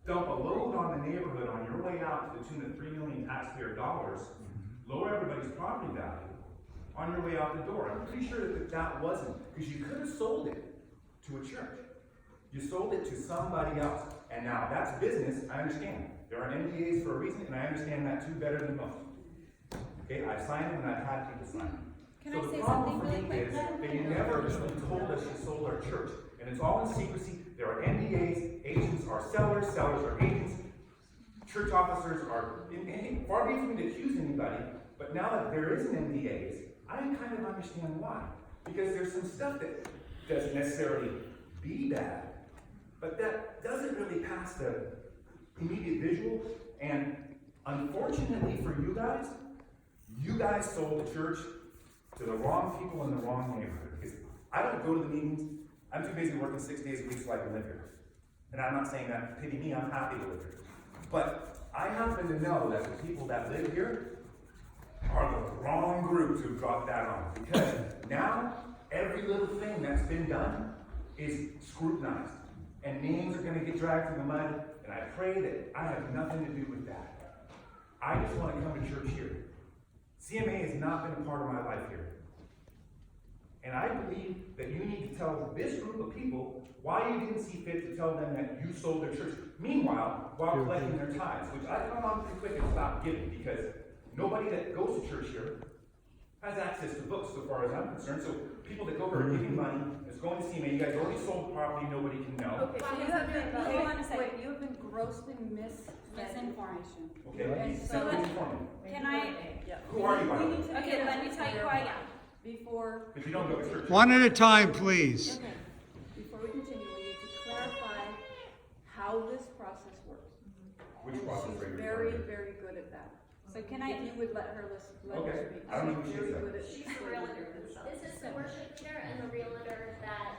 dump a load on the neighborhood on your way out to the tune of $3 million taxpayer dollars, lower everybody's property value on your way out the door. I'm pretty sure that wasn't, because you could have sold it to a church. You sold it to somebody else. And now that's business, I understand. There are NDAs for a reason, and I understand that too better than most. Okay, I've signed them and I've had people sign them. Can so I say the something problem for really me quick? is they never even told us you sold our church. And it's all in secrecy. There are NDAs, agents are sellers, sellers are agents, church officers are, far be it from me to accuse anybody, but now that there is an NDAs, I kind of understand why. Because there's some stuff that doesn't necessarily be bad, but that doesn't really pass the immediate visual. And unfortunately for you guys sold the church to the wrong people in the wrong neighborhood. Because I don't go to the meetings. I'm too busy working 6 days a week so I can live here. And I'm not saying that to pity me, I'm happy to live here. But I happen to know that the people that live here are the wrong group to drop that on. Because now, every little thing that's been done is scrutinized. And names are going to get dragged through the mud. And I pray that I have nothing to do with that. I just want to come to church here. C&MA has not been a part of my life here. And I believe that you need to tell this group of people why you didn't see fit to tell them that you sold their church. Meanwhile, while collecting their tithes, which I come on pretty quick and stop giving, because nobody that goes to church here has access to books so far as I'm concerned. So people that go here are giving money, is going to C&MA, you guys already sold the property, nobody can know. Okay, so hold on a second. You have been grossly misinformation. Okay, So can I? Who are you, by the way? Okay, let me tell you who I am. If you don't go to church. One at a time, please. Okay, before we continue, we need to clarify how this process works. Which process are you She's very, referring to? very good at that. So can If I? you would let her listen, let her Okay. speak. I don't know who She's she very is. good at She's the explaining realtor. herself. This is the worship leader and the realtor that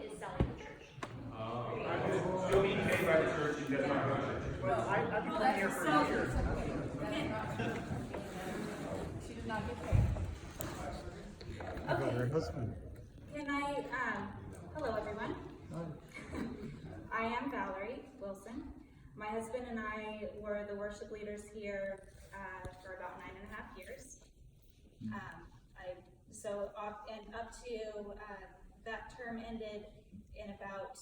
is selling the church. Still being paid by the church and does not go to church. Well, I've been coming here for years. She did not get paid. About her husband. Can I? Hello, everyone. I am Valerie Wilson. My husband and I were the worship leaders here for about 9.5 years. Up to that term ended in about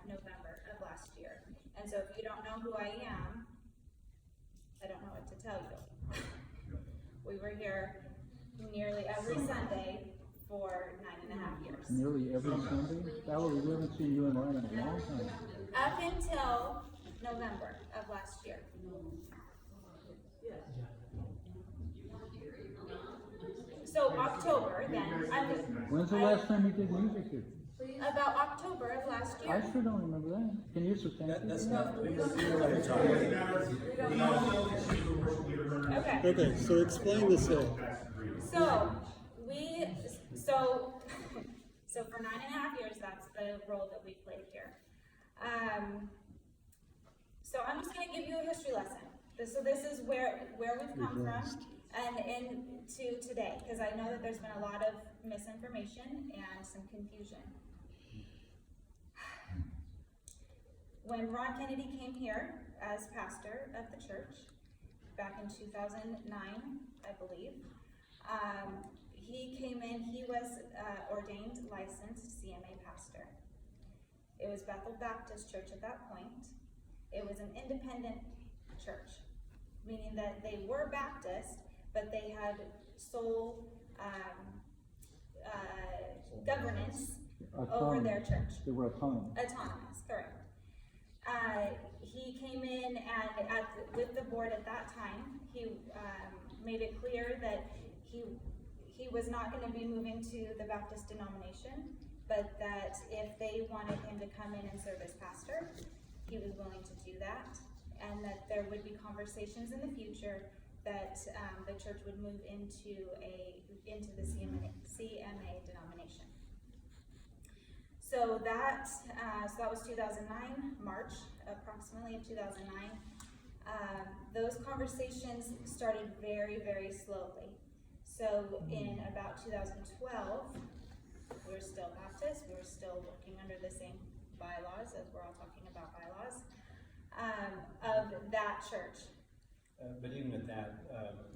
November of last year. And so, if you don't know who I am, I don't know what to tell you. We were here nearly every Sunday for 9.5 years. Nearly every Sunday? Valerie, we haven't seen you and Ryan in a long time. Up until November of last year. So October then, When's the last time you did music here? about October of last I year. sure don't remember that. Can you substantiate? That's that? not. Okay, Okay, so explain the sale. so so for 9.5 years, that's the role that we played here. So I'm just gonna give you a history lesson. So this is where we've come from and into today, because I know that there's been a lot of misinformation and some confusion. When Ron Kennedy came here as pastor of the church back in 2009, I believe, he came in, he was ordained licensed C&MA pastor. It was Bethel Baptist Church at that point. It was an independent church, meaning that they were Baptist, but they had sole governance over their church. They were autonomous. Autonomous, correct. He came in and with the board at that time, he made it clear that he was not going to be moving to the Baptist denomination, but that if they wanted him to come in and serve as pastor, he was willing to do that, and that there would be conversations in the future that the church would move into the C&MA denomination. So that was 2009, March approximately of 2009. Those conversations started very, very slowly. So in about 2012, we were still Baptist, we were still working under the same bylaws, as we're all talking about bylaws. that church. But even with that,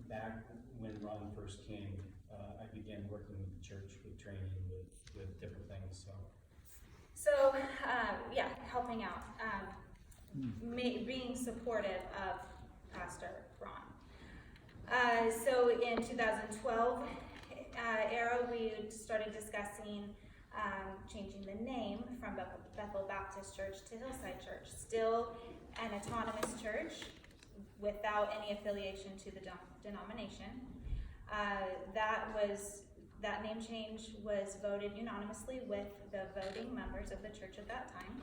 back when Ron first came, I began working with the church, with training, with different things, so. So, yeah, helping out, being supportive of Pastor Ron. So in 2012 era, we started discussing changing the name from Bethel Baptist Church to Hillside Church. Still an autonomous church without any affiliation to the denomination. That name change was voted unanimously with the voting members of the church at that time.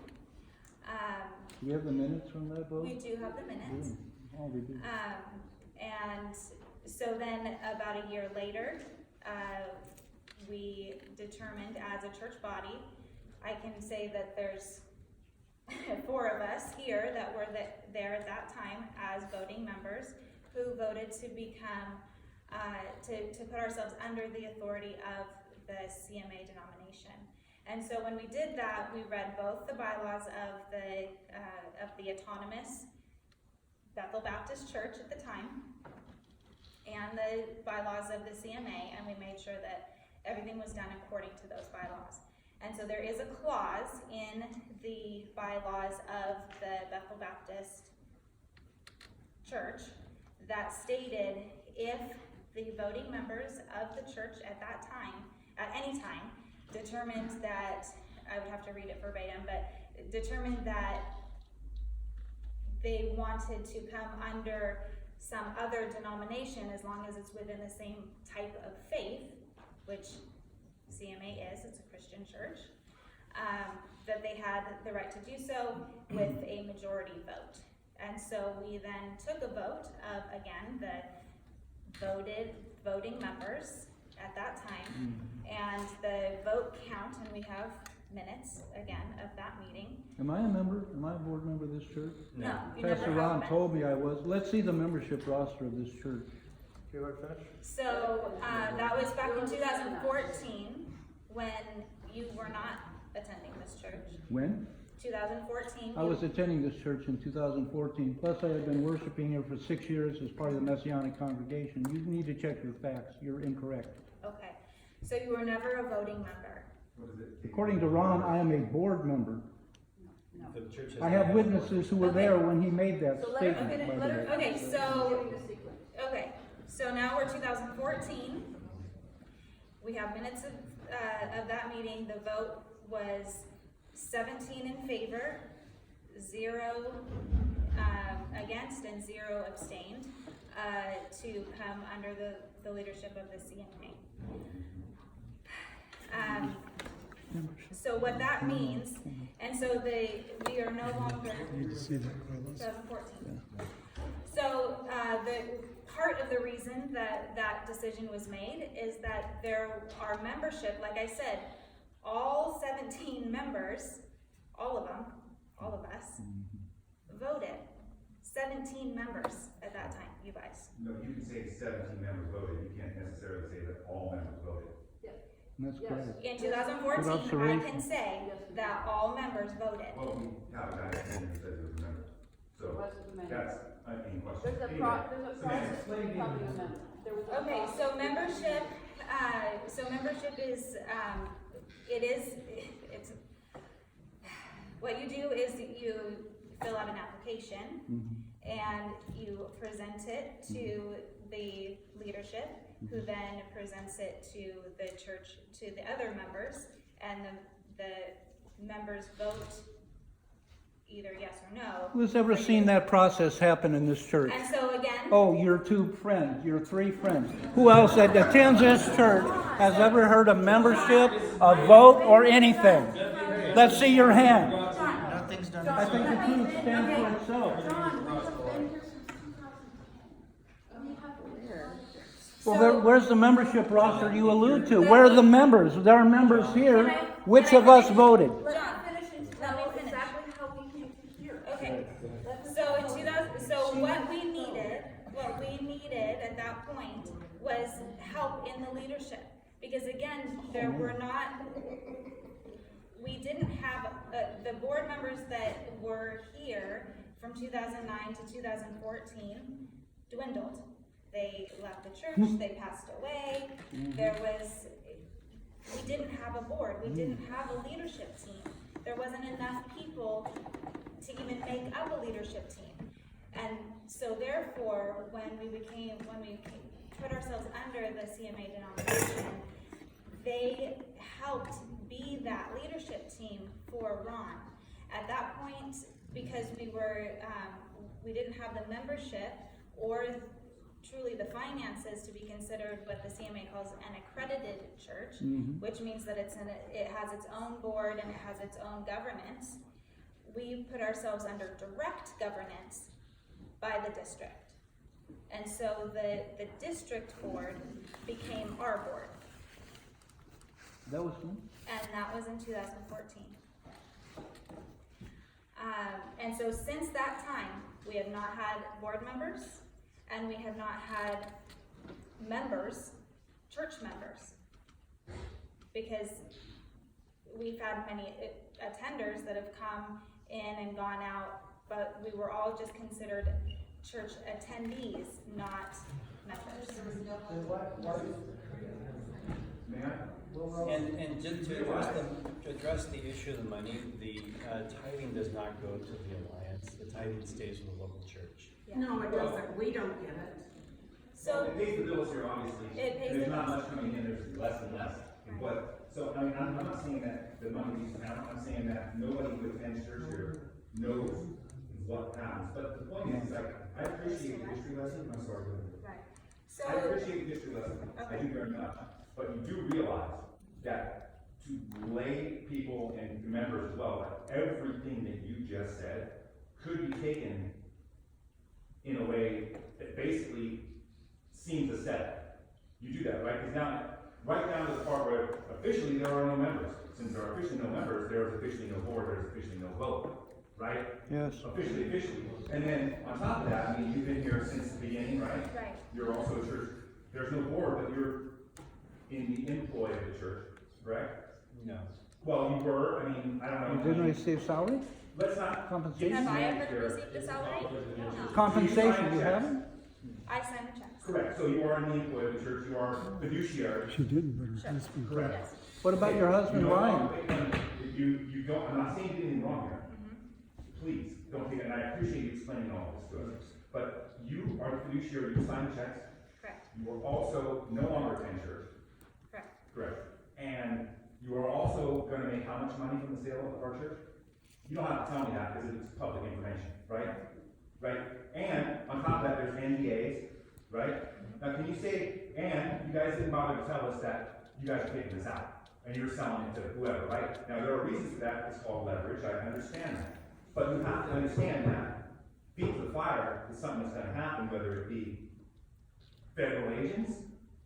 Do we have the minutes from that vote? We do have the minutes. Oh, we do. And so then about a year later, we determined as a church body, I can say that there's 4 of us here that were there at that time as voting members who voted to become, to put ourselves under the authority of the C&MA denomination. And so when we did that, we read both the bylaws of the autonomous Bethel Baptist Church at the time and the bylaws of the C&MA, and we made sure that everything was done according to those bylaws. And so there is a clause in the bylaws of the Bethel Baptist Church that stated if the voting members of the church at that time, at any time, determined that, I would have to read it verbatim, but determined that they wanted to come under some other denomination as long as it's within the same type of faith, which C&MA is, it's a Christian church, that they had the right to do so with a majority vote. And so we then took a vote of, again, the voting members at that time, and the vote count, and we have minutes, again, of that meeting. Am I a member? Am I a board member of this church? No, you never Pastor have Ron been. told me I was. Let's see the membership roster of this church. Okay, let her finish. So, that was back in 2014, when you were not attending this church. When? 2014. I was attending this church in 2014. Plus, I had been worshiping here for 6 years as part of the Messianic congregation. You need to check your facts. You're incorrect. Okay, so you were never a voting member. According to Ron, I am a board member. The church has. I have witnesses who were there when he made that So let her statement, finish, by let the her way. Okay, so, Give the sequence. okay, so now we're 2014. We have minutes of that meeting. The vote was 17 in favor, 0 against, and 0 abstained to come under the leadership of the C&MA. So what that means, and so we are no longer, Need to see that bylaws. 2014. So the part of the reason that that decision was made is that there are membership, like I said, all 17 members, all of them, all of us, voted. 17 members at that time, you guys. No, you can say 17 members voted, you can't necessarily say that all members voted. That's Yes. correct. In 2014, Good I observation. can say that all members voted. Well, we have a guy that says he was a member, so Wasn't the member. that's in question. There's a Anyway, process for explain becoming a the- member. There was a Okay, process. so membership is, it's, what you do is you fill out an application and you present it to the leadership, who then presents it to the church, to the other members, and the members vote either yes or no. Who's ever seen that process happen in this church? And so again, Oh, your 2 friends, your 3 friends. Who else that attends this church has ever heard of membership, a vote, or anything? Let's see your hand. Nothing's done. I think the truth stands for itself. John, we have been here since 2000. We have. Well, where's the membership roster you allude to? Where are the members? There are members here. Which of us voted? Let me finish and Let me tell finish. exactly how we came to here. okay, so in 2000, so what we needed at that point was help in the leadership. Because again, there were not, we didn't have, the board members that were here from 2009 to 2014 dwindled. They left the church, they passed away, we didn't have a board, we didn't have a leadership team. There wasn't enough people to even make up a leadership team. And so therefore, when we put ourselves under the C&MA denomination, they helped be that leadership team for Ron. At that point, because we didn't have the membership or truly the finances to be considered what the C&MA calls an accredited church, which means that it has its own board and it has its own governance. We put ourselves under direct governance by the district. And so the district board became our board. That was fun. And that was in 2014. And so since that time, we have not had board members, and we have not had members, church members, because we've had many attenders that have come in and gone out, but we were all just considered church attendees, not members. And to address the issue of the money, the tithing does not go to the alliance. The tithing stays with the local church. Yeah. No, it doesn't, we don't get it. So It pays the bills here, obviously. It pays There's the not bills. much coming in, there's less and less. But, so, I mean, I'm not saying that the money needs to happen, I'm saying that nobody who attends church here knows what happens. But the point is, like, I appreciate the history lesson, I'm sorry. right. So I appreciate the history lesson, I Okay. do very much. But you do realize that to lay people and members as well, like everything that you just said could be taken in a way that basically seems a set. You do that, right? Because now, right down to the part where officially there are no members. Since there are officially no members, there is officially no board, there is officially no vote, right? Yes. Officially. And then on top of that, I mean, you've been here since the beginning, right? Right. You're also a church, there's no board, but you're in the employ of the church, correct? No. Well, you were, I mean, I don't know. You didn't receive salary? Let's not. Compensation? have I get ever here. received a salary? No. Compensation, you haven't? I sign the checks. Correct, so you are in the employ of the church, you are fiduciary. She didn't, but her Sure. husband. Correct. Yes. What about your husband, You don't- Ryan? You don't, I'm not saying you did anything wrong here. Please, don't take it, and I appreciate you explaining all this to us. But you are the fiduciary, you sign the checks, Correct. you are also no longer attend church. Correct. Correct. And you are also gonna make how much money from the sale of our church? You don't have to tell me that, because it's public information, right? Right? And on top of that, there's NDAs, right? Now, can you say, and you guys didn't bother to tell us that you guys are taking this out, and you're selling it to whoever, right? Now, there are reasons for that, it's called leverage, I understand that. But you have to understand that feet to the fire is something that's gonna happen, whether it be federal agents,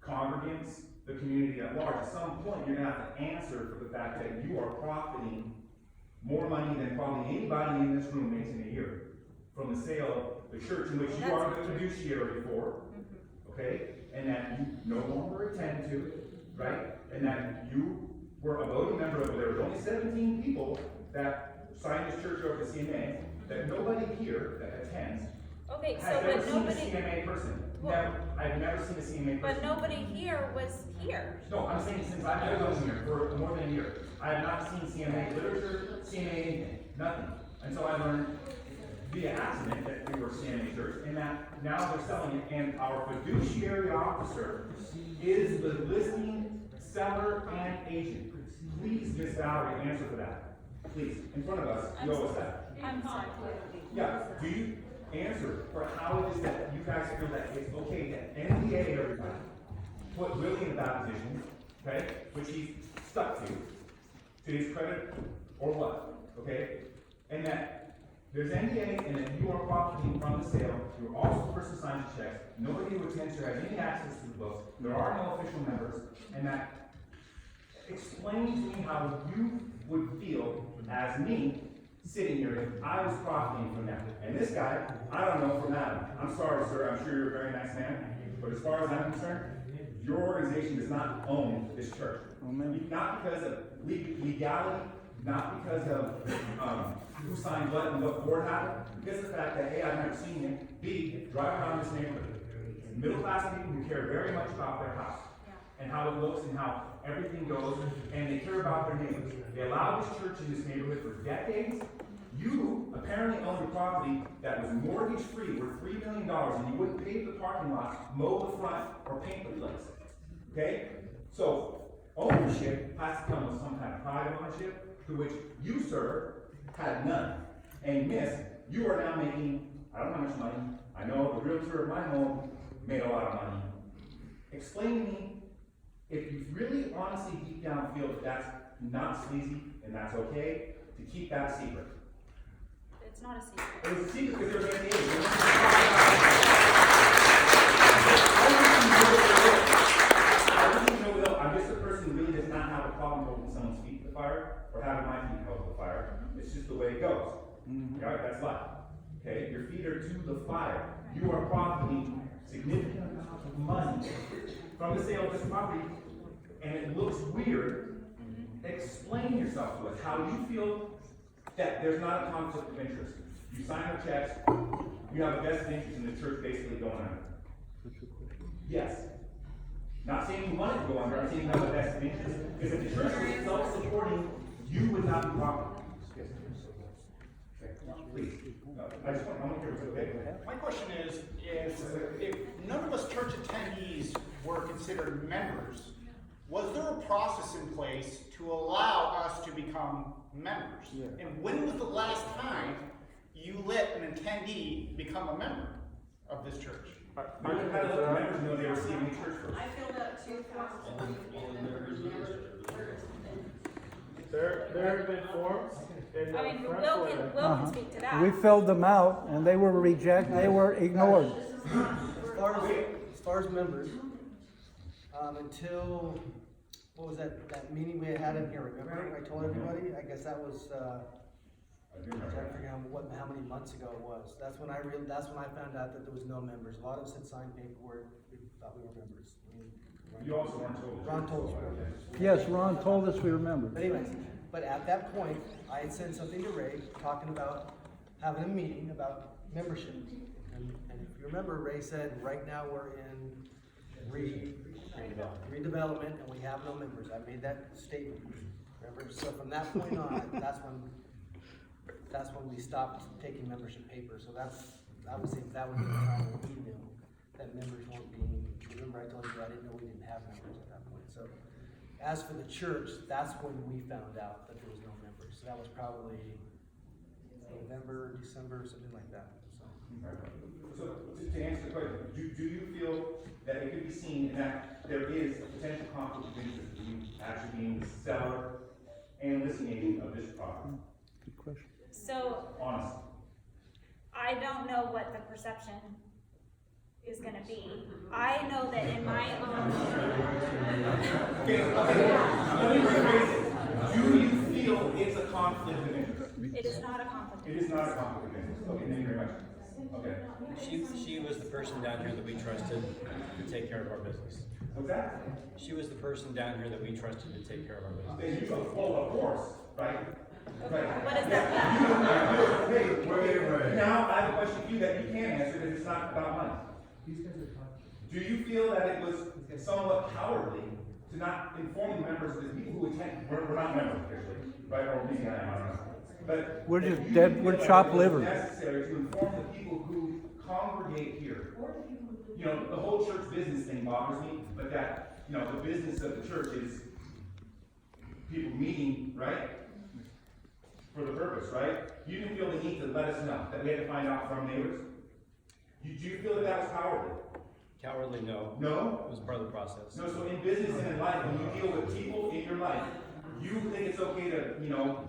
congregants, the community at large. At some point, you're gonna have to answer for the fact that you are profiting more money than probably anybody in this room makes in a year from the sale of the church in which you are the fiduciary for, okay? And that you no longer attend to, right? And that you were a voting member of, there was only 17 people that signed this church over to C&MA, that nobody here that attends Okay, so has ever but seen a nobody, C&MA person. Well- Never, I've never seen a C&MA person. but nobody here was here. No, I'm saying since I've been living here for more than a year, I have not seen C&MA literature, C&MA anything, nothing. Until I learned via accident that we were C&MA church, and that now they're selling it, and our fiduciary officer is the listing seller and agent. Please, Miss Valerie, answer for that. Please, in front of us, you owe us that. I'm sorry. Yeah, do you answer for how it is that you guys feel that it's okay to NDA everybody, put Willie in a bad position, okay, which he's stuck to his credit, or what, okay? And that there's NDA, and that you are profiting from the sale, you're also the person who signs the checks, nobody who attends here has any access to the books, there are no official members, and that, explain to me how you would feel as me, sitting here, if I was profiting from that. And this guy, I don't know from Adam. I'm sorry, sir, I'm sure you're a very nice man, but as far as I'm concerned, your organization does not own this church. Amen. Not because of legality, not because of who signed what and what board happened, because of the fact that A, I've never seen it, B, drive around this neighborhood. Middle class people who care very much about their house and how it looks and how everything goes, and they care about their neighbors. They allowed this church in this neighborhood for decades. You apparently owned a property that was mortgage-free, worth $3 million, and you wouldn't pave the parking lot, mow the front, or paint the place. Okay? So, ownership has to come with some kind of pride of ownership, to which you, sir, had none. And miss, you are now making, I don't know how much money, I know the realtor of my home made a lot of money. Explain to me, if you really honestly deep down feel that that's not sleazy and that's okay, to keep that a secret. It's not a secret. It was a secret because there was an I'm just a person who really does not have a problem holding someone's feet to the fire or having my feet held to the fire. It's just the way it goes. All right, that's life. Okay, your feet are to the fire. You are profiting significant amounts of money from the sale of this property, and it looks weird. Explain yourself to us how you feel that there's not a conflict of interest. You sign the checks, you have a vested interest in the church basically going under. Yes. Not saying you want it to go under, I'm saying you have a vested interest. Because if the church was self-supporting, you would not be profitable. Please. I just want to hear what's okay. My question is if none of us church attendees were considered members, was there a process in place to allow us to become members? Yeah. And when was the last time you let an attendee become a member of this church? How do the members know they were receiving church first? I filled out 2 forms. There have been forms. I mean, Will can speak to that. We filled them out, and they were rejected, they were ignored. As far as members, until, what was that meeting we had in here, remember? I told everybody, I guess that was, I forget how many months ago it was. That's when I found out that there was no members. A lot of us had signed paperwork, we thought we were members. You also weren't told. Ron told us we were members. Yes, Ron told us we remember. But anyways, but at that point, I had sent something to Ray, talking about having a meeting about membership. And if you remember, Ray said, right now we're in redevelopment and we have no members. I made that statement. Remember? So from that point on, that's when we stopped taking membership paper. So I would say that would be the time when we knew that members weren't being, remember I told you I didn't know we didn't have members at that point. So as for the church, that's when we found out that there was no members. So that was probably November, December, something like that. So to answer the question, do you feel that it could be seen that there is a potential conflict of interest in you actually being the seller and listing agent of this property? Good question. So, Honestly. I don't know what the perception is going to be. I know that in my own... Okay, let me rephrase it. Do you feel it's a conflict of interest? It is not a conflict. It is not a conflict of interest. Okay, thank you very much. Okay. She was the person down here that we trusted to take care of our business. What's that? She was the person down here that we trusted to take care of our business. Then you go, oh, of course, right? Right. What does that mean? Wait. Now I have a question for you that you can answer because it's not about money. Do you feel that it was somewhat cowardly to not inform the members of the people who attend? We're not members officially, right? Or maybe I don't know. But We're just dead, we're chopped liver. It's necessary to inform the people who congregate here. You know, the whole church business thing bothers me, but that, you know, the business of the church is people meeting, right? For the purpose, right? You didn't feel the need to let us know, that we had to find out from neighbors? Do you feel that was cowardly? Cowardly, no. No? It was part of the process. No, so in business and in life, when you deal with people in your life, you think it's okay to, you know,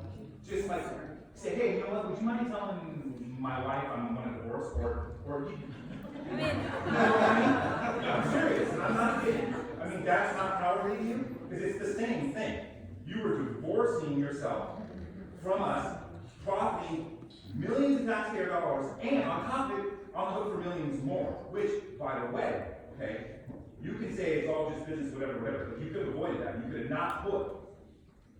just like say, hey, you know what, would you mind telling my wife I'm going to divorce? Or you, I mean, you know what I mean? I'm serious, and I'm not kidding. I mean, that's not cowardly to you? Because it's the same thing. You were divorcing yourself from us, profiting millions of taxpayer dollars, and on top of it, on the hook for millions more. Which, by the way, okay, you can say it's all just business, whatever, but you could have avoided that. You could have not put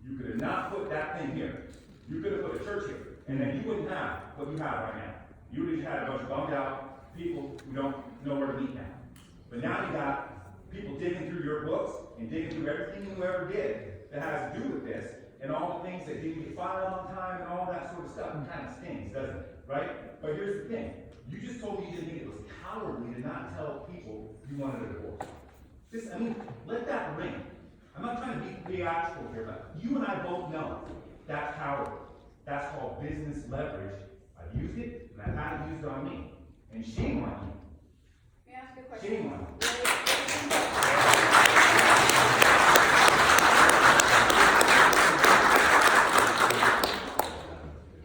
You could have not put that thing here. You could have put a church here, and then you wouldn't have what you have right now. You would have just had a bunch of bummed out people who don't know where to meet now. But now you got people digging through your books and digging through everything you ever did that has to do with this, and all the things that didn't get filed on time and all that sort of stuff. It kind of stings, doesn't it? Right? But here's the thing. You just told me you didn't think it was cowardly to not tell people you wanted a divorce. Let that ring. I'm not trying to be theatrical here, but you and I both know that's cowardly. That's called business leverage. I've used it, and I've had it used on me. And shame on you. May I ask a question? Shame on you.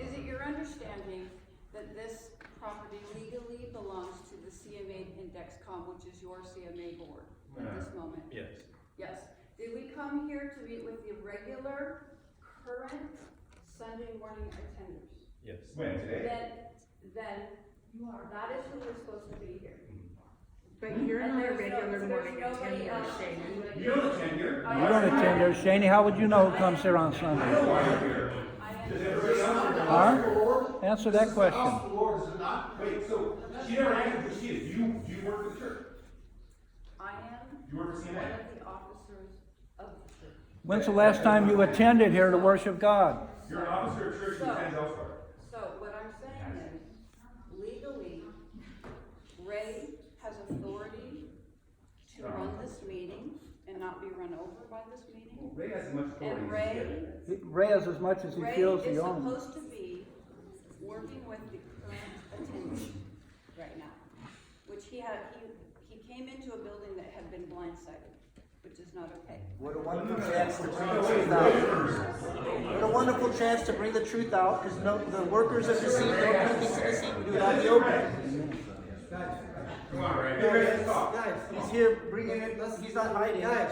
Is it your understanding that this property legally belongs to the C&MA Indexcom, which is your C&MA board at this moment? Yes. Yes. Did we come here to meet with the regular, current Sunday morning attenders? Yes. When? Today? Then that is who was supposed to be here. But you're And not a there's regular morning nobody attender, else. Shane. You don't attend here. You don't attend here, Shaney. How would you know who comes here on I know Sunday? why you're here. Does everybody else know? Huh? Answer that question. Wait, so she never answered who she is. Do you work for the church? I am You work for one C&MA? of the officers of the church. When's the last time you attended here to worship God? You're an officer of church who attends elsewhere. So what I'm saying is, legally, Ray has authority to run this meeting and not be run over by this meeting. Well, Ray has as much authority And as Ray, you. Ray has as much as he Ray feels is he owns. supposed to be working with the current attendee right now, which he came into a building that had been blindsided, which is not okay. What a wonderful chance to bring the truth out. What a wonderful chance to bring the truth out, because the workers of deceit don't do things to deceit, we do it out in the open. Come on, Ray. Get ready to talk. Guys, he's here bringing it, he's not hiding. Guys,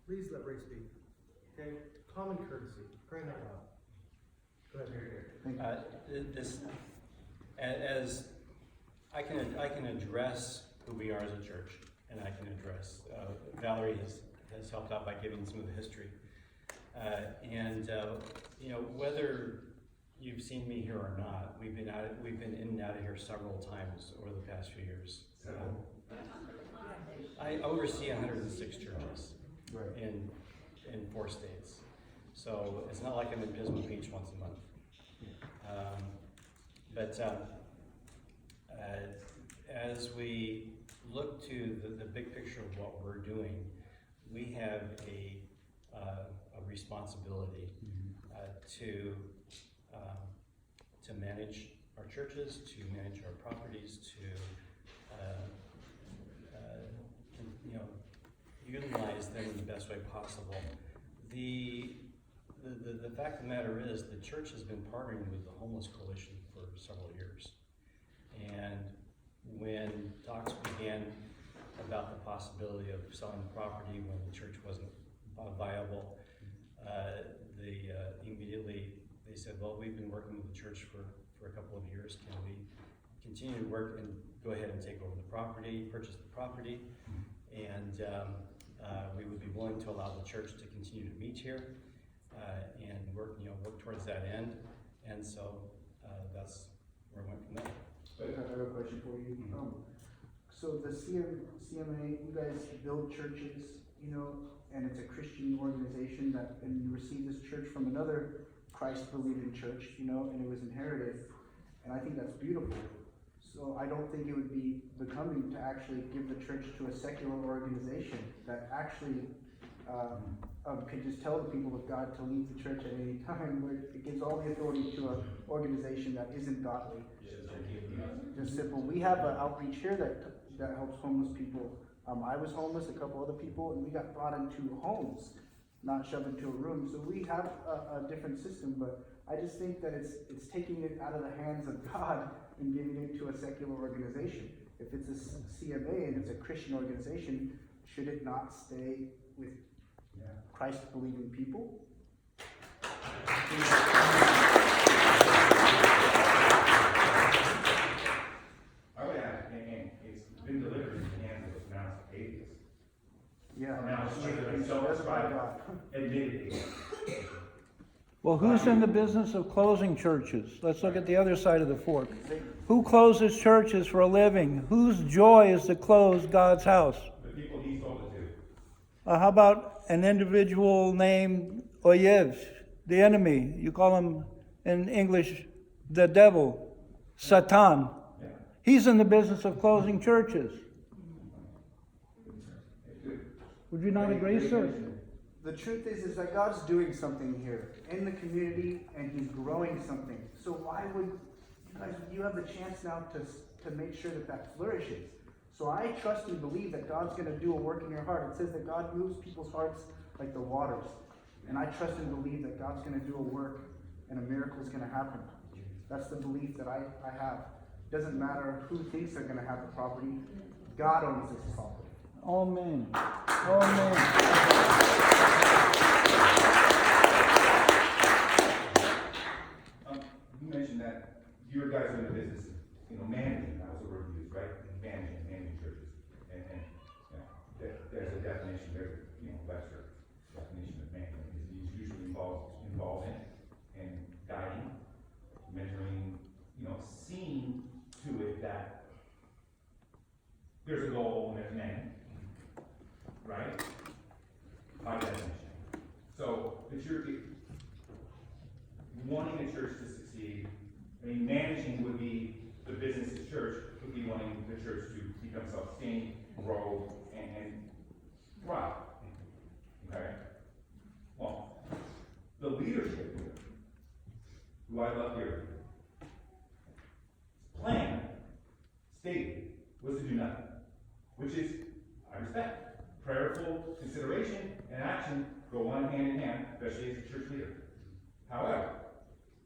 please let Ray speak. Okay, common courtesy, crying out loud. Go ahead. This, as I can address who we are as a church, and I can address, Valerie has helped out by giving some of the history. Whether you've seen me here or not, we've been in and out of here several times over the past few years. I oversee 106 churches in 4 states. So it's not like I'm in Pismo Beach once a month. As we look to the big picture of what we're doing, we have a responsibility to manage our churches, to manage our properties, to utilize them in the best way possible. The fact of the matter is, the church has been partnering with the Homeless Coalition for several years. And when talks began about the possibility of selling the property when the church wasn't viable, immediately they said, well, we've been working with the church for a couple of years. Can we continue to work and go ahead and take over the property, purchase the property? And we would be willing to allow the church to continue to meet here and work towards that end. And so that's where I went from there. I have a question for you. So the C&MA, you guys build churches, and it's a Christian organization and you received this church from another Christ-believing church, and it was inherited, and I think that's beautiful. So I don't think it would be becoming to actually give the church to a secular organization that actually could just tell the people of God to leave the church at any time, where it gives all the authority to an organization that isn't godly. Just simple. We have an outreach here that helps homeless people. I was homeless, a couple other people, and we got brought into homes, not shoved into a room. So we have a different system, but I just think that it's taking it out of the hands of God and giving it to a secular organization. If it's a C&MA and it's a Christian organization, should it not stay with Christ-believing people? I would add, it's been delivered in the hands of mass atheists. Yeah. Now, It doesn't by God. admitted it. Well, who's in the business of closing churches? Let's look at the other side of the fork. Who closes churches for a living? Whose joy is to close God's house? The people he sold it to. How about an individual named Oyev, the enemy? You call him in English the devil, Satan. Yeah. He's in the business of closing churches. Would you not agree, sir? The truth is that God's doing something here in the community, and He's growing something. So why would you guys? You have the chance now to make sure that flourishes. So I trust and believe that God's going to do a work in your heart. It says that God moves people's hearts like the waters, and I trust and believe that God's going to do a work, and a miracle is going to happen. That's the belief that I have. It doesn't matter who thinks they're going to have the property. God owns this property. Amen. Amen. You mentioned that you guys are in the business, managing, that was the word used, right? Managing churches. And there's a definition, there's Webster definition of management. It's usually involved in guiding, mentoring, seeing to it that there's a goal and there's an end, right? By definition. So, wanting a church to succeed, managing would be the business of church, would be wanting the church to become self-sustained, grow, and thrive. Okay? Well, the leadership here, who I love here, plan, stated, was to do nothing. Which is, I respect. Prayerful consideration and action go on hand in hand, especially as a church leader. However,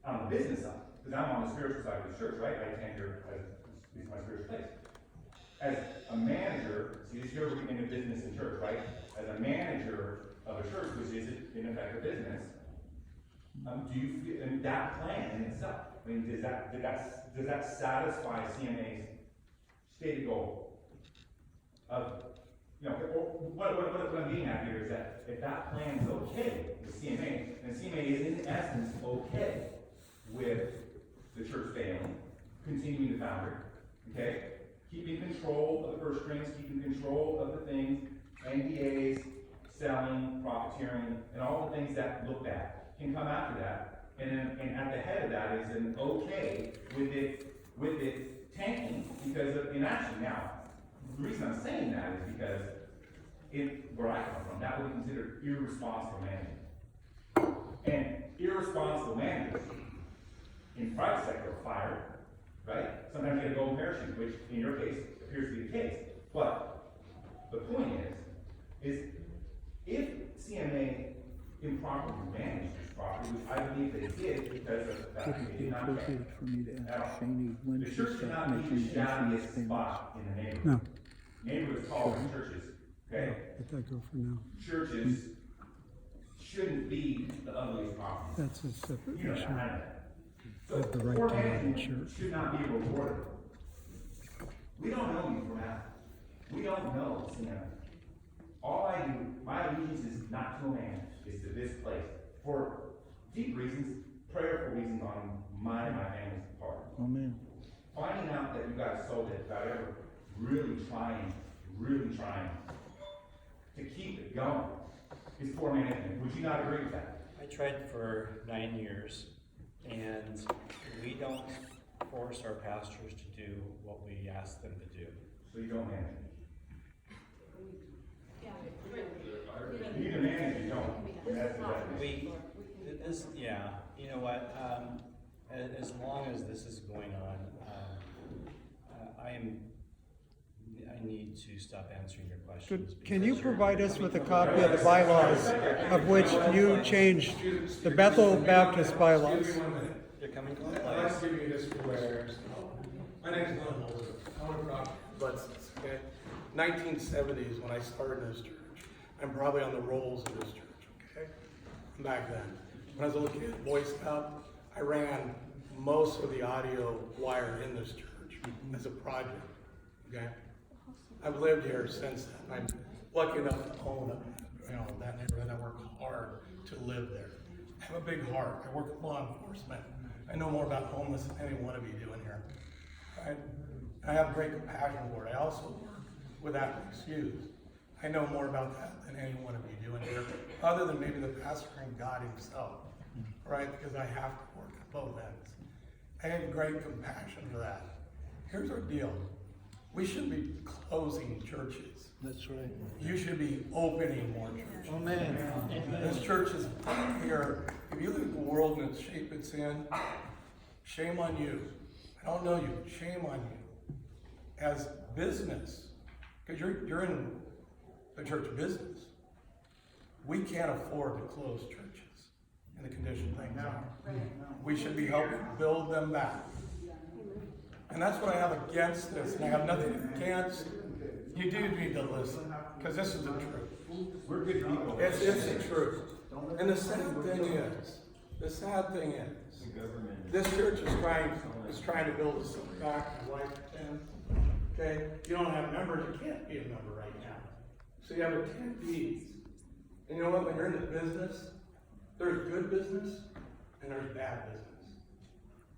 on the business side, because I'm on the spiritual side of the church, right? I attend here as my spiritual place. As a manager, see this here we're in a business in church, right? As a manager of a church, which is in effect a business, do you feel, that plan in itself, does that satisfy C&MA's stated goal? What I'm getting at here is that if that plan is okay with C&MA, then C&MA is in essence okay with the church failing, continuing to founder, okay? Keeping control of the purse strings, keeping control of the things, NDAs, selling, profiteering, and all the things that look bad can come after that. And at the head of that is an okay with it tanking because of inaction. Now, the reason I'm saying that is because where I come from, that would be considered irresponsible management. And irresponsible managers in private sector are fired, right? Sometimes you get a golden parachute, which in your case appears to be the case. But the point is if C&MA improperly managed this property, which I believe they did because of the fact that they did not check at all. The church should not be the shabbiest spot in the neighborhood. No. Neighborhoods call them churches, okay? Let that go for now. Churches shouldn't be the ugliest property. That's a separate You know issue. that, I know that. So Have the right poor to have management insurance. should not be rewarded. We don't know you from Adam. We don't know C&MA. All I do, my allegiance is not to a man, is to this place. For deep reasons, prayerful reasons on my and my family's part. Amen. Finding out that you guys sold it without ever really trying to keep it going is poor management. Would you not agree with that? I tried for 9 years, and we don't force our pastors to do what we ask them to do. So you don't manage it. You either manage or you don't. That's the definition. You know what, as long as this is going on, I need to stop answering your questions. Can you provide us with a copy of the bylaws of which you changed the Bethel Baptist bylaws? They're coming to I'm place. giving you this for where, my name's Glenn Holder, I want to property Blessings, okay? 1970s when I started in this church. I'm probably on the rolls of this church, okay? Back then. When I was a little kid, Boy Scout, I ran most of the audio wire in this church as a project, okay? I've lived here since then. I'm lucky enough to own that neighborhood. I work hard to live there. I have a big heart. I work with law enforcement. I know more about homeless than any one of you do in here. Right? I have great compassion for it. I also work with athletes youth. I know more about that than any one of you do in here, other than maybe the pastor and God himself, right? Because I have to work at both ends. I have great compassion for that. Here's our deal. We shouldn't be closing churches. That's right. You should be opening more churches. Amen. This church is here. If you look at the world and the shape it's in, shame on you. I don't know you, but shame on you. As business, because you're in the church business. We can't afford to close churches in the condition things are. We should be helping build them back. And that's what I have against this, and I have nothing against. You do need to listen, because this is the truth. We're good people. It's the truth. And the sad thing is, this church is trying to build a back to life 10. Okay? You don't have members, you can't be a member right now. So you have attendees. And you know what? When you're in the business, there's good business and there's bad business.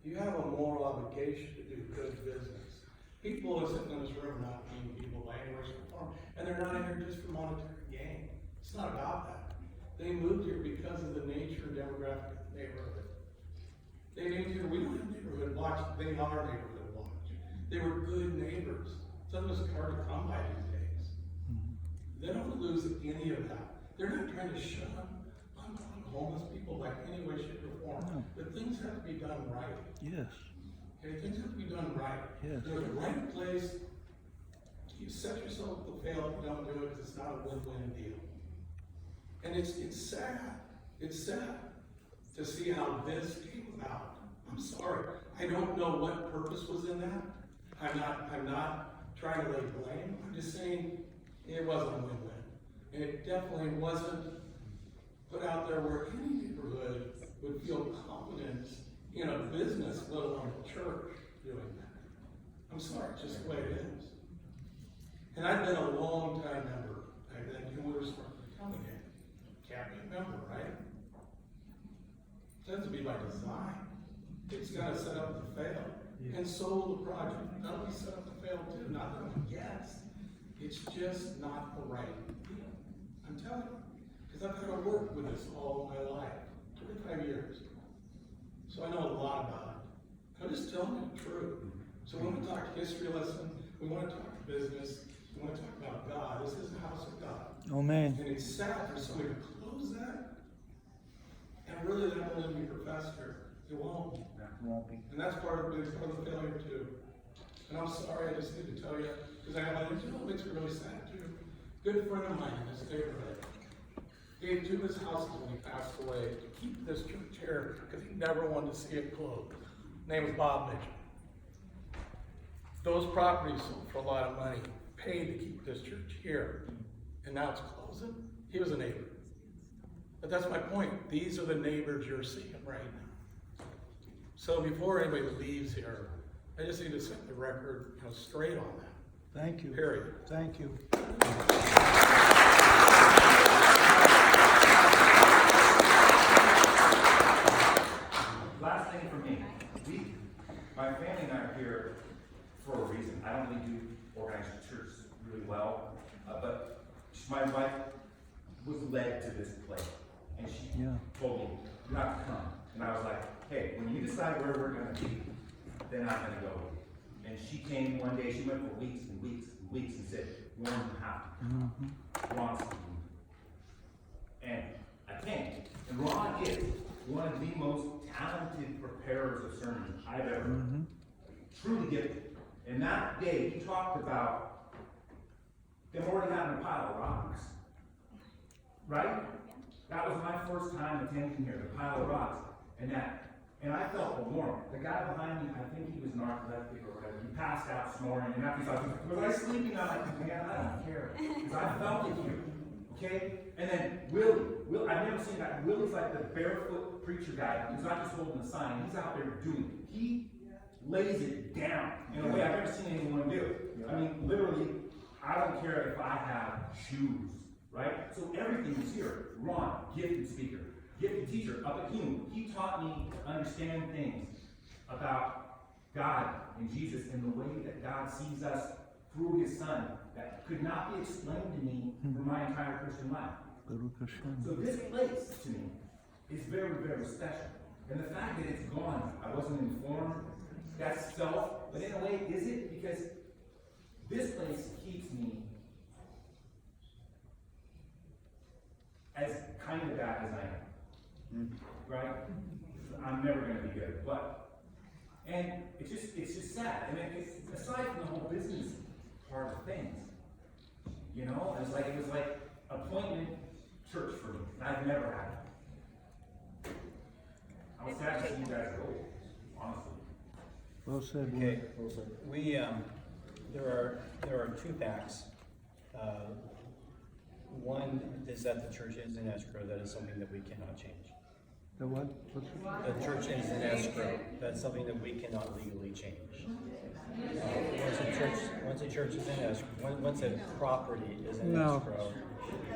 You have a moral obligation to do good business. People are sitting in this room not being people by any way, shape, or form, and they're not in here just for monetary gain. It's not about that. They moved here because of the nature and demographic of the neighborhood. They moved here. We don't have neighborhood watch. They are neighborhood watch. They were good neighbors. Some of us are hard to come by these days. They don't lose any of that. They're not trying to shun on homeless people like any way, shape, or form. No. But things have to be done right. Yes. Okay, things have to be done right. Yes. There's a right place. You set yourself up to fail if you don't do it because it's not a win-win deal. And it's sad. It's sad to see how this came about. I'm sorry. I don't know what purpose was in that. I'm not trying to lay blame. I'm just saying it wasn't a win-win. And it definitely wasn't put out there where any neighborhood would feel confident in a business, let alone a church, doing that. I'm sorry, it's just the way it is. And I've been a long time member. I've been doing this for coming in. Can't be a member, right? It tends to be by design. It's got to set up to fail. And so will the project. That'll be set up to fail too. Not that I'm against. It's just not the right deal. I'm telling you. Because I've had to work with this all my life. 25 years. So I know a lot about it. I'm just telling you the truth. So when we talk history lesson, we want to talk business, we want to talk about God. This is the house of God. Amen. And it's sad for somebody to close that. And really that won't be professed here. It won't. And that's part of the failure too. And I'm sorry, I just need to tell you, because I have others, it makes me really sad too. Good friend of mine in this neighborhood gave 2 of his houses when he passed away to keep this church here because he never wanted to see it closed. His name was Bob Mitchell. Those properties sold for a lot of money, paid to keep this church here, and now it's closing. He was a neighbor. But that's my point. These are the neighbors you're seeing right now. So before anybody leaves here, I just need to set the record straight on that. Thank you. Period. Thank you. Last thing for me, my family and I are here for a reason. I don't really do organized church really well, but my wife was led to this place, and she told me, "You have to come." And I was like, "Hey, when you decide where we're going to be, then I'm going to go." And she came one day. She went for weeks and weeks and weeks and said, "Warren, you have to. Ron's to." And I came. And Ron is one of the most talented preparers of sermons I've ever truly gifted. And that day, he talked about them already having a pile of rocks. Right? That was my first time attending here, the pile of rocks. And I felt the warmth. The guy behind me, I think he was narcoleptic or whatever. He passed out snoring. And after he thought, was I sleeping? I'm like, man, I don't care. Because I felt it here. Okay? And then Willie, I've never seen that. Willie's like the barefoot preacher guy. He's not just holding a sign. He's out there doing it. He lays it down in a way I've never seen anyone do. I mean, literally, I don't care if I have shoes right? So everything is here. Ron, gifted speaker, gifted teacher, up at Hume. He taught me to understand things about God and Jesus and the way that God sees us through his son that could not be explained to me for my entire Christian life. So this place to me is very, very special. And the fact that it's gone, I wasn't informed, that's self, but in a way, is it? Because this place keeps me as kind of bad as I am. Right? I'm never going to be good. And it's just sad. I mean, it's, aside from the whole business part of things, you know, it was like appointment church for me. I've never had it. I was sad to see you guys go, honestly. Well said. Okay, we, there are two facts. One is that the church is in escrow. That is something that we cannot change. The what? The church is in escrow. That's something that we cannot legally change. Once a church is in escrow, once a property is in escrow,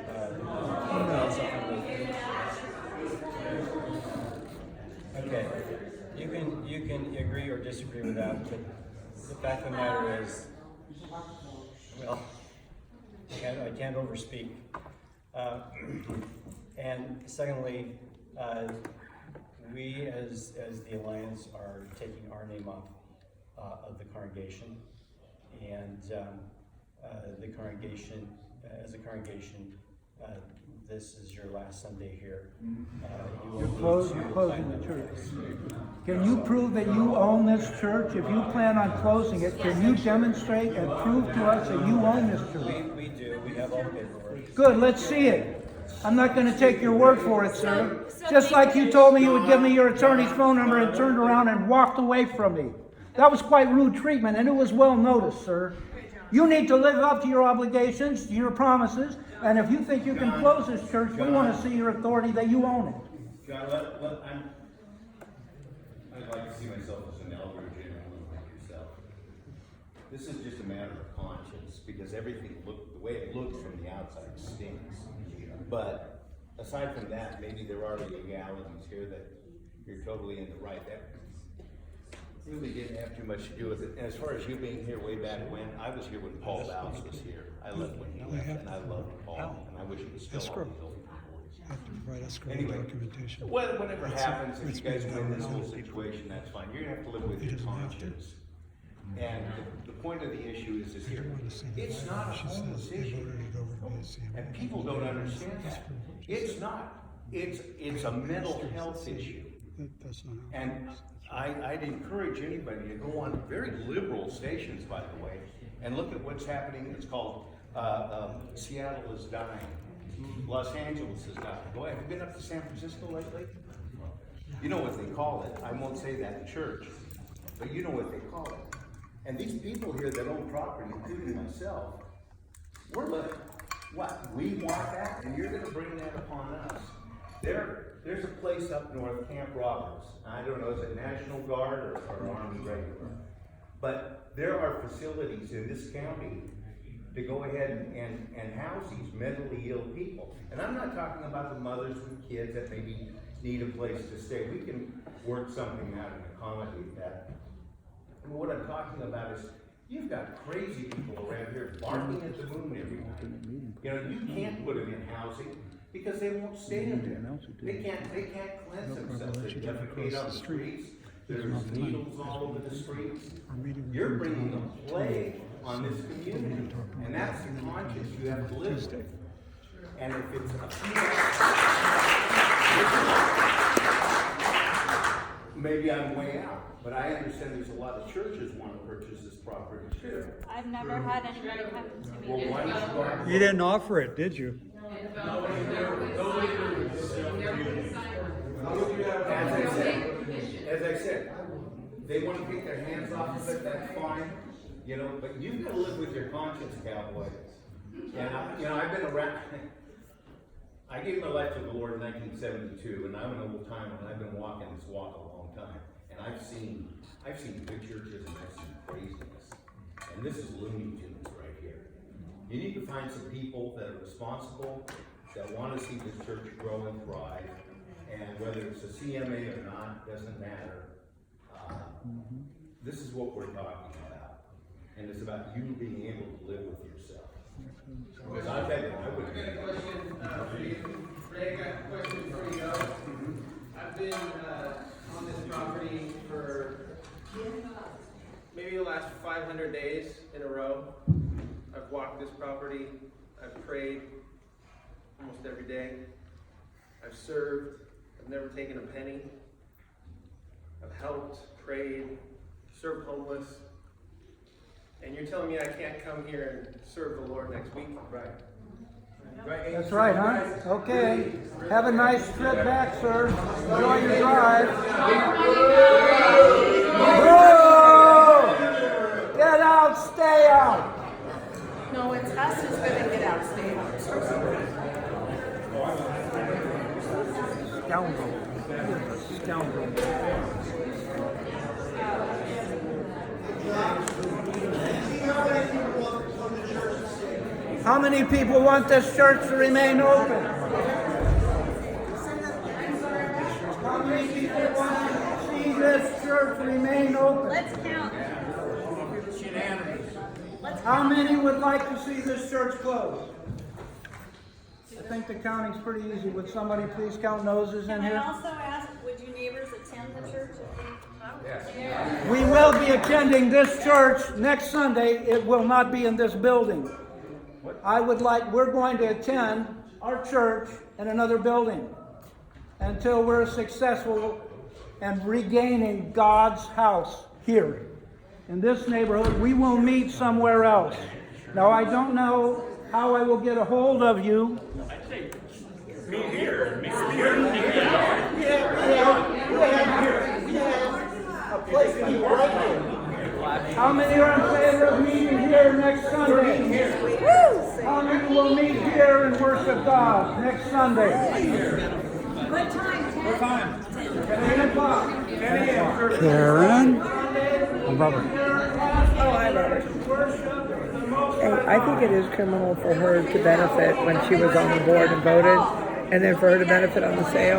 that's something that, okay, you can agree or disagree with that, but the fact of the matter is, well, I can't overspeak. And secondly, we as the Alliance are taking our name off of the congregation, and the congregation, as a congregation, this is your last Sunday here. You're closing the church. Can you prove that you own this church? If you plan on closing it, can you demonstrate and prove to us that you own this church? We do. We have all the paperwork. Good, let's see it. I'm not going to take your word for it, sir. Just like you told me you would give me your attorney's phone number and turned around and walked away from me. That was quite rude treatment, and it was well noticed, sir. You need to live up to your obligations, to your promises, and if you think you can close this church, we want to see your authority that you own it. John, I'd like to see myself as an elder gentleman like yourself. This is just a matter of conscience, because everything the way it looks from the outside stinks. But aside from that, maybe there are legalities here that you're totally in the right. That really didn't have too much to do with it. And as far as you being here way back when, I was here when Paul Bowles was here. I left when he left, and I loved Paul, and I wish he was still on the building board. Have to provide escrow Anyway, documentation. whatever happens, if you guys win this whole situation, that's fine. You're gonna have to live with your conscience. And the point of the issue is here. It's not a homeless issue. And people don't understand that. It's not. It's a mental health issue. And I'd encourage anybody to go on very liberal stations, by the way, and look at what's happening. It's called Seattle is dying. Los Angeles is dying. Go ahead. Have you been up to San Francisco lately? You know what they call it. I won't say that in church, but you know what they call it. And these people here that own property, including myself, we're like, what? We want that, and you're going to bring that upon us. There's a place up north, Camp Roberts. I don't know, is it National Guard or Army regular? But there are facilities in this county to go ahead and house these mentally ill people. And I'm not talking about the mothers with kids that maybe need a place to stay. We can work something out and accommodate that. And what I'm talking about is, you've got crazy people around here barking at the moon every night. You know, you can't put them in housing because they won't stay in there. They can't cleanse themselves. They defecate on the streets. There's needles all over the streets. You're bringing a plague on this community, and that's the conscience you have to live with. And if it's maybe I'm way out, but I understand there's a lot of churches want to purchase this property too. I've never had anybody come to me. Well, why don't you go ahead? You didn't offer it, did you? As I said, they want to take their hands off of it, that's fine, you know, but you've got to live with your conscience, cowboy. And I've been around, I gave my life to the Lord in 1972, and I'm an old timer, and I've been walking this walk a long time. And I've seen good churches, and I've seen craziness. And this is Looney Tunes right here. You need to find some people that are responsible, that want to see the church grow and thrive, and whether it's a C&MA or not, doesn't matter. This is what we're talking about, and it's about you being able to live with yourself. Because I tell you, I would. Ray, I got a question before you go. I've been on this property for maybe the last 500 days in a row. I've walked this property, I've prayed almost every day. I've served, I've never taken a penny. I've helped, prayed, served homeless. And you're telling me I can't come here and serve the Lord next week? Right. That's right, huh? Okay. Have a nice trip back, sir. Enjoy your drive. Whoa! Get out, stay out. No, it's us who's gonna get out, stay out. Scoundrel. Scoundrel. How many people want this church to remain open? How many people want to see this church remain open? Let's count. How many would like to see this church closed? I think the counting's pretty easy. Would somebody please count noses in Can I here? also ask, would you neighbors attend the church if they? Yes. We will be attending this church next Sunday. It will not be in this building. We're going to attend our church in another building until we're successful in regaining God's house here. In this neighborhood, we will meet somewhere else. Now, I don't know how I will get a hold of you. Meet here. We have a place to be right here. How many are in favor of meeting here next Sunday? How many will meet here and worship God next Sunday? What time? What time? 10 o'clock. 10 a.m. Karen? Robert. Oh, hi, Robert. And I think it is criminal for her to benefit when she was on the board and voted, and then for her to benefit on the sale.